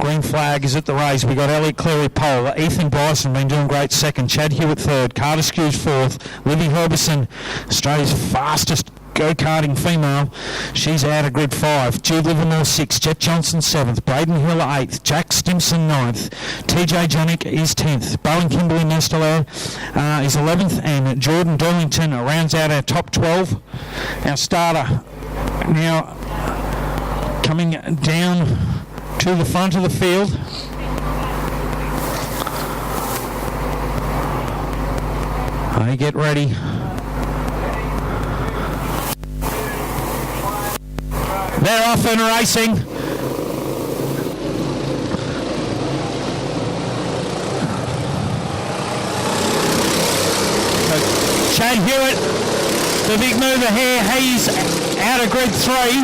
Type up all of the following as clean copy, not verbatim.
green flag is at the race. We got Elliot Cleary pole. Ethan Bryson been doing great second. Chad Hewitt third. Carter Skew's fourth. Livy Herbison, Australia's fastest go-karting female. She's out of grid 5. Jude Livermore 6th. Jet Johnson 7th. Braden Hill 8th. Jack Stimson 9th. TJ Janik is 10th. Bowen Kimberley Nestler is 11th. And Jordan Darlington rounds out our top 12. Our starter now coming down to the front of the field. I get ready. They're off and racing. So Chad Hewitt, the big mover here, he's out of grid 3,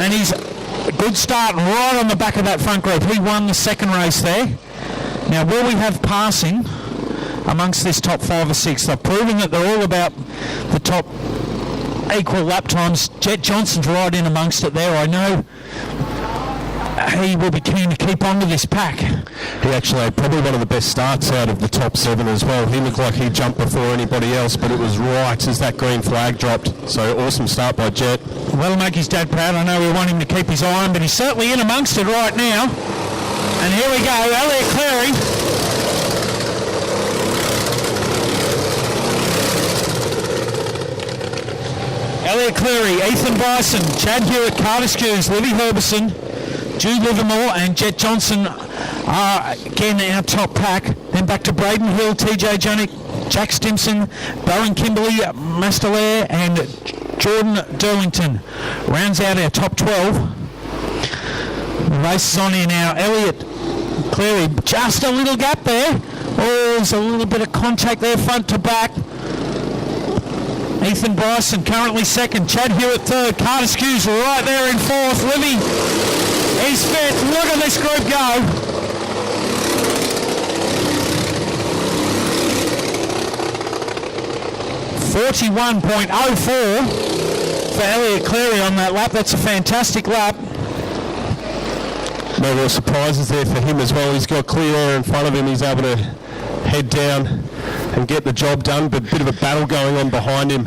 and he's a good start right on the back of that front group. He won the second race there. Now, will we have passing amongst this top 5 or 6? They're proving that they're all about the top equal lap times. Jet Johnson's right in amongst it there. I know he will be keen to keep on to this pack. He actually had probably one of the best starts out of the top 7 as well. He looked like he jumped before anybody else, but it was right as that green flag dropped. So awesome start by Jet. Well, that'll make his dad proud. I know we want him to keep his eye on, but he's certainly in amongst it right now. And here we go, Elliot Cleary. Elliot Cleary, Ethan Bryson, Chad Hewitt, Carter Skews, Livy Herbison, Jude Livermore and Jet Johnson are again our top pack. Then back to Braden Hill, TJ Janik, Jack Stimson, Bowen Kimberley, Mastelair and Jordan Darlington rounds out our top 12. The race is on here now. Elliot Cleary, just a little gap there. Oh, there's a little bit of contact there front to back. Ethan Bryson currently second. Chad Hewitt third. Carter Skews right there in fourth. Livy is fifth. Look at this group go. .04 for Elliot Cleary on that lap. That's a fantastic lap. No real surprises there for him as well. He's got clear air in front of him. He's able to head down and get the job done, but a bit of a battle going on behind him.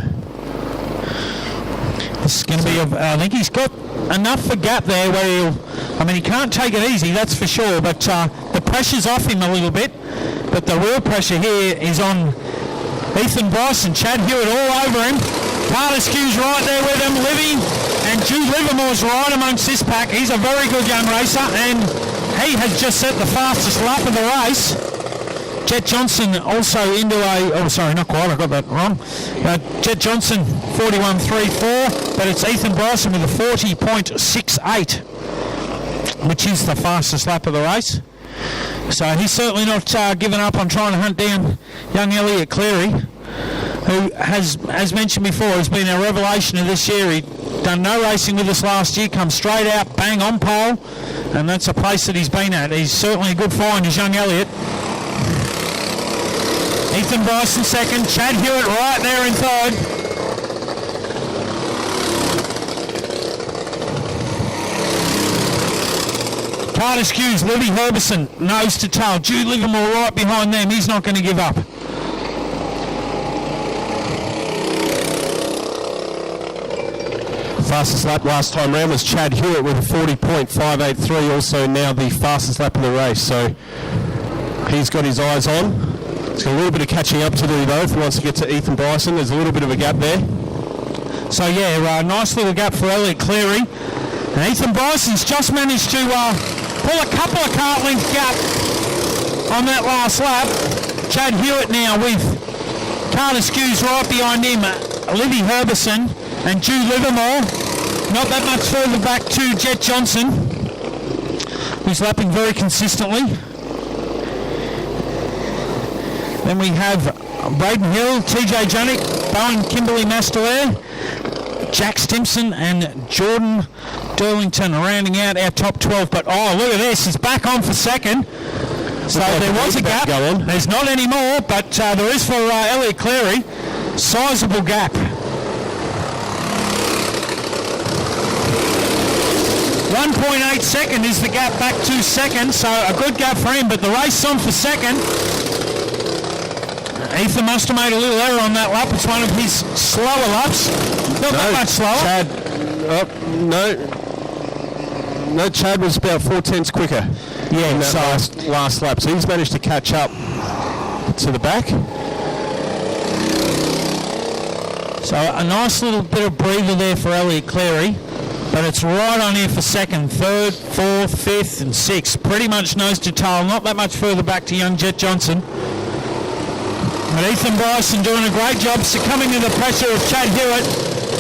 This is going to be, I think he's got enough for gap there where he'll, I mean, he can't take it easy, that's for sure, but the pressure's off him a little bit, but the real pressure here is on Ethan Bryson. Chad Hewitt all over him. Carter Skew's right there with him. Livy and Jude Livermore's right amongst this pack. He's a very good young racer, and he has just set the fastest lap of the race. Jet Johnson also into a, oh sorry, not quite, I got that wrong. Jet Johnson 41.34, but it's Ethan Bryson with a 40.68, which is the fastest lap of the race. So he's certainly not given up on trying to hunt down young Elliot Cleary, who has, as mentioned before, has been a revelation of this year. He done no racing with us last year, come straight out, bang on pole, and that's a place that he's been at. He's certainly a good find, as young Elliot. Ethan Bryson second, Chad Hewitt right there in third. Carter Skews, Livy Herbison, nose to tail. Jude Livermore right behind them. He's not going to give up. Fastest lap last time round was Chad Hewitt with a 40.583, also now the fastest lap of the race. So he's got his eyes on. He's got a little bit of catching up to do though if he wants to get to Ethan Bryson. There's a little bit of a gap there. So yeah, nice little gap for Elliot Cleary. And Ethan Bryson's just managed to pull a couple of kart length gap on that last lap. Chad Hewitt now with Carter Skews right behind him, Livy Herbison and Jude Livermore. Not that much further back to Jet Johnson, who's lapping very consistently. Then we have Braden Hill, TJ Janik, Bowen Kimberley Mastelair, Jack Stimson and Jordan Darlington rounding out our top 12. But oh, look at this, he's back on for second. So there was a gap. There's not any more, but there is for Elliot Cleary. Sizable gap. 1.8 second is the gap back to second, so a good gap for him, but the race on for second. Ethan must have made a little error on that lap. It's one of his slower laps. Not that much slower. No, Chad was about 4/10 quicker. Yeah, in that last lap. So he's managed to catch up to the back. So a nice little bit of breather there for Elliot Cleary. But it's right on here for second, third, fourth, fifth and sixth. Pretty much nose to tail. Not that much further back to young Jet Johnson. But Ethan Bryson doing a great job succumbing to the pressure of Chad Hewitt.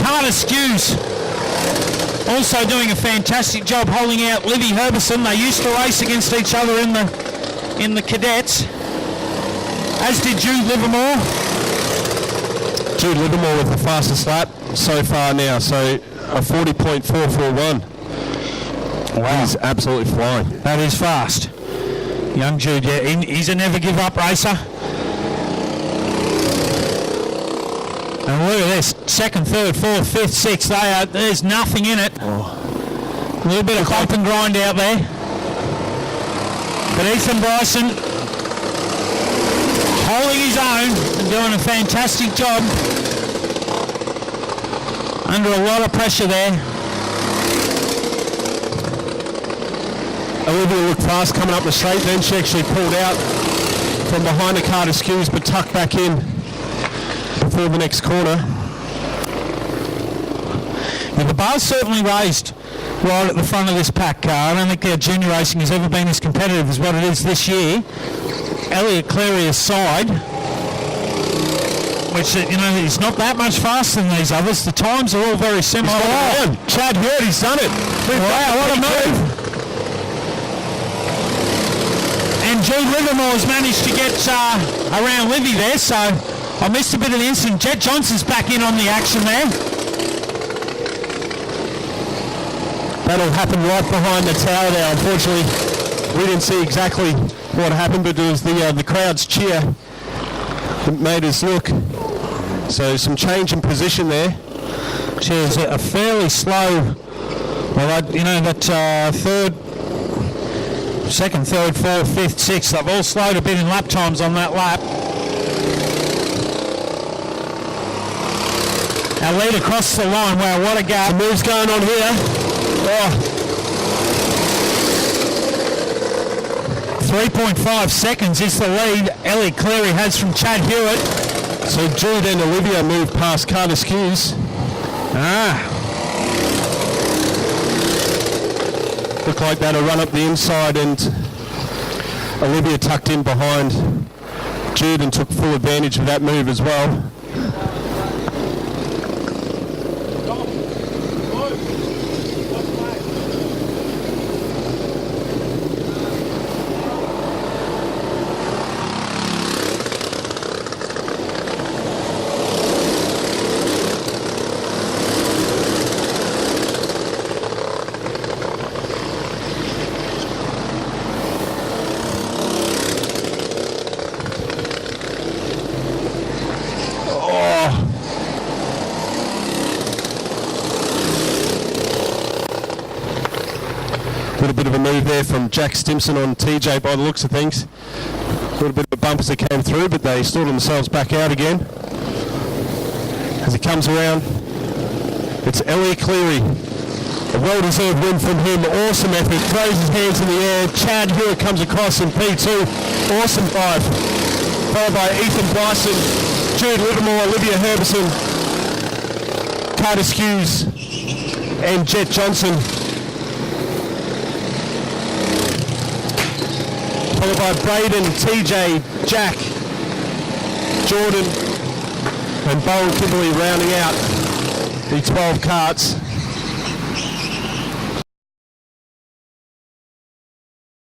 Carter Skews also doing a fantastic job holding out Livy Herbison. They used to race against each other in the cadets, as did Jude Livermore. Jude Livermore with the fastest lap so far now, so a 40.441. Wow. He's absolutely flying. That is fast. Young Jude, yeah, he's a never give up racer. And look at this, second, third, fourth, fifth, sixth, there's nothing in it. A little bit of hope and grind out there. But Ethan Bryson holding his own and doing a fantastic job. Under a lot of pressure there. Olivia looked fast coming up the straight, then she actually pulled out from behind the Carter Skews but tucked back in before the next corner. Yeah, the bar's certainly raised right at the front of this pack. I don't think junior racing has ever been as competitive as what it is this year. Elliot Cleary aside, which, you know, he's not that much faster than these others. The times are all very similar. Oh, Chad Hewitt, he's done it. Wow, what a move. And Jude Livermore's managed to get around Livy there, so I missed a bit of the incident. Jet Johnson's back in on the action there. That'll happen right behind the tower there. Unfortunately, we didn't see exactly what happened, but it was the crowd's cheer that made us look. So some change in position there. Cheers, a fairly slow, well, you know, that second, third, fourth, fifth, sixth, they've all slowed a bit in lap times on that lap. Our lead across the line. Wow, what a gap. Some moves going on here. Oh. 3.5 seconds is the lead Elliot Cleary has from Chad Hewitt. So Jude and Olivia move past Carter Skews. Looked like that'll run up the inside, and Olivia tucked in behind Jude and took full advantage of that move as well. Little bit of a move there from Jack Stimson on TJ by the looks of things. A little bit of a bump as they came through, but they sorted themselves back out again. As he comes around, it's Elliot Cleary. A well-deserved win from him. Awesome effort. Throws his hands in the air. Chad Hewitt comes across in P2. Awesome five. Followed by Ethan Bryson, Jude Livermore, Olivia Herbison, Carter Skews, and Jet Johnson. Followed by Braden, TJ, Jack, Jordan, and Bo and Kimberley rounding out the 12 carts.